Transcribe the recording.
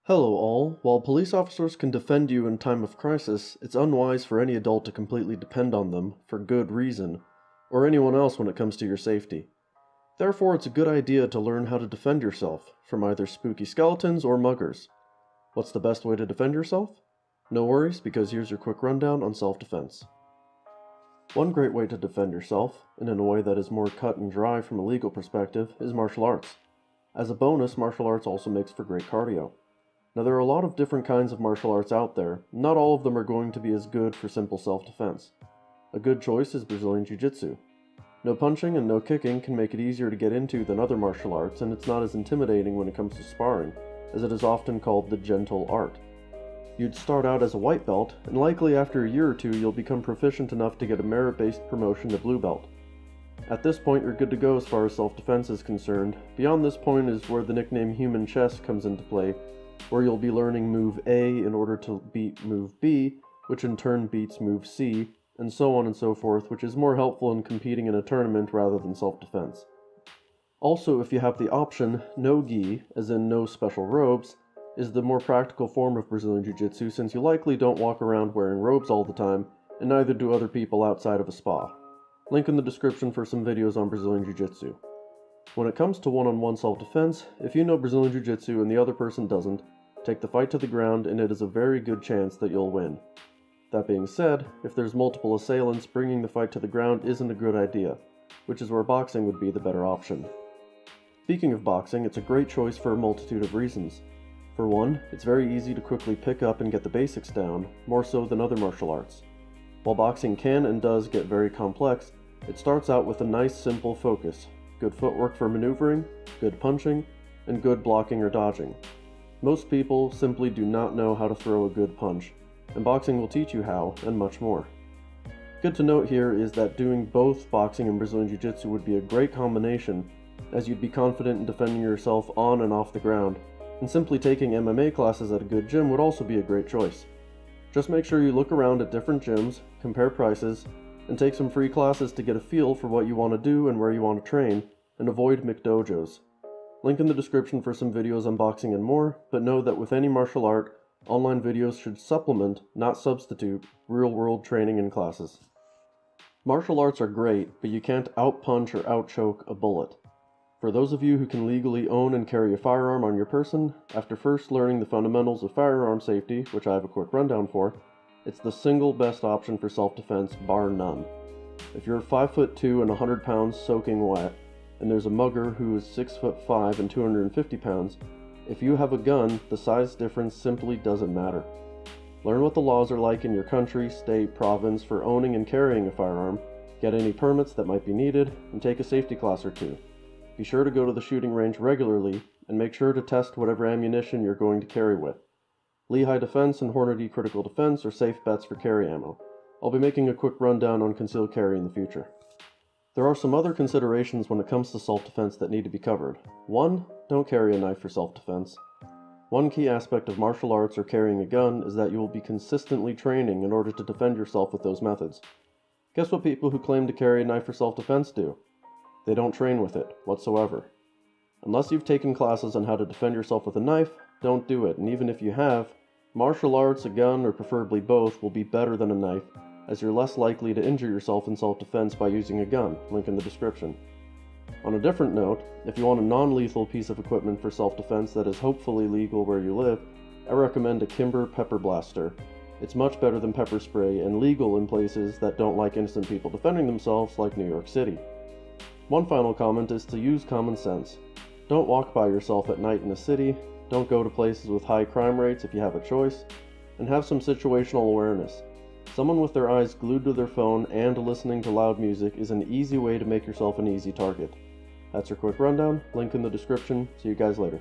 Hello all. While police officers can defend you in time of crisis, it's unwise for any adult to completely depend on them, for good reason, or anyone else when it comes to your safety. Therefore, it's a good idea to learn how to defend yourself from either spooky skeletons or muggers. What's the best way to defend yourself? No worries, because here's your quick rundown on self-defense. One great way to defend yourself, and in a way that is more cut and dry from a legal perspective, is martial arts. As a bonus, martial arts also makes for great cardio. Now, there are a lot of different kinds of martial arts out there. Not all of them are going to be as good for simple self-defense. A good choice is Brazilian Jiu-Jitsu. No punching and no kicking can make it easier to get into than other martial arts, and it's not as intimidating when it comes to sparring, as it is often called the gentle art. You'd start out as a white belt, and likely after a year or two you'll become proficient enough to get a merit-based promotion to blue belt. At this point you're good to go as far as self-defense is concerned. Beyond this point is where the nickname human chess comes into play, where you'll be learning move A in order to beat move B, which in turn beats move C, and so on and so forth, which is more helpful in competing in a tournament rather than self-defense. Also, if you have the option, no-gi, as in no special robes, is the more practical form of Brazilian Jiu-Jitsu, since you likely don't walk around wearing robes all the time, and neither do other people outside of a spa. Link in the description for some videos on Brazilian Jiu-Jitsu. When it comes to one-on-one self-defense, if you know Brazilian Jiu-Jitsu and the other person doesn't, take the fight to the ground and it is a very good chance that you'll win. That being said, if there's multiple assailants, bringing the fight to the ground isn't a good idea, which is where boxing would be the better option. Speaking of boxing, it's a great choice for a multitude of reasons. For one, it's very easy to quickly pick up and get the basics down, more so than other martial arts. While boxing can and does get very complex, it starts out with a nice simple focus. Good footwork for maneuvering, good punching, and good blocking or dodging. Most people simply do not know how to throw a good punch, and boxing will teach you how, and much more. Good to note here is that doing both boxing and Brazilian Jiu-Jitsu would be a great combination, as you'd be confident in defending yourself on and off the ground, and simply taking MMA classes at a good gym would also be a great choice. Just make sure you look around at different gyms, compare prices, and take some free classes to get a feel for what you want to do and where you want to train, and avoid McDojos. Link in the description for some videos on boxing and more, but know that with any martial art, online videos should supplement, not substitute, real-world training and classes. Martial arts are great, but you can't out-punch or out-choke a bullet. For those of you who can legally own and carry a firearm on your person, after first learning the fundamentals of firearm safety, which I have a quick rundown for, it's the single best option for self-defense, bar none. If you're 5'2" and 100 pounds soaking wet, and there's a mugger who is 6'5" and 250 pounds, if you have a gun, the size difference simply doesn't matter. Learn what the laws are like in your country, state, province for owning and carrying a firearm, get any permits that might be needed, and take a safety class or two. Be sure to go to the shooting range regularly, and make sure to test whatever ammunition you're going to carry with. Lehigh Defense and Hornady Critical Defense are safe bets for carry ammo. I'll be making a quick rundown on concealed carry in the future. There are some other considerations when it comes to self-defense that need to be covered. 1. Don't carry a knife for self-defense. One key aspect of martial arts or carrying a gun is that you will be consistently training in order to defend yourself with those methods. Guess what people who claim to carry a knife for self-defense do? They don't train with it whatsoever. Unless you've taken classes on how to defend yourself with a knife, don't do it, and even if you have, martial arts, a gun, or preferably both will be better than a knife, as you're less likely to injure yourself in self-defense by using a gun, link in the description. On a different note, if you want a non-lethal piece of equipment for self-defense that is hopefully legal where you live, I recommend a Kimber Pepper Blaster. It's much better than pepper spray and legal in places that don't like innocent people defending themselves like New York City. One final comment is to use common sense. Don't walk by yourself at night in a city, don't go to places with high crime rates if you have a choice, and have some situational awareness. Someone with their eyes glued to their phone and listening to loud music is an easy way to make yourself an easy target. That's your quick rundown, link in the description. See you guys later.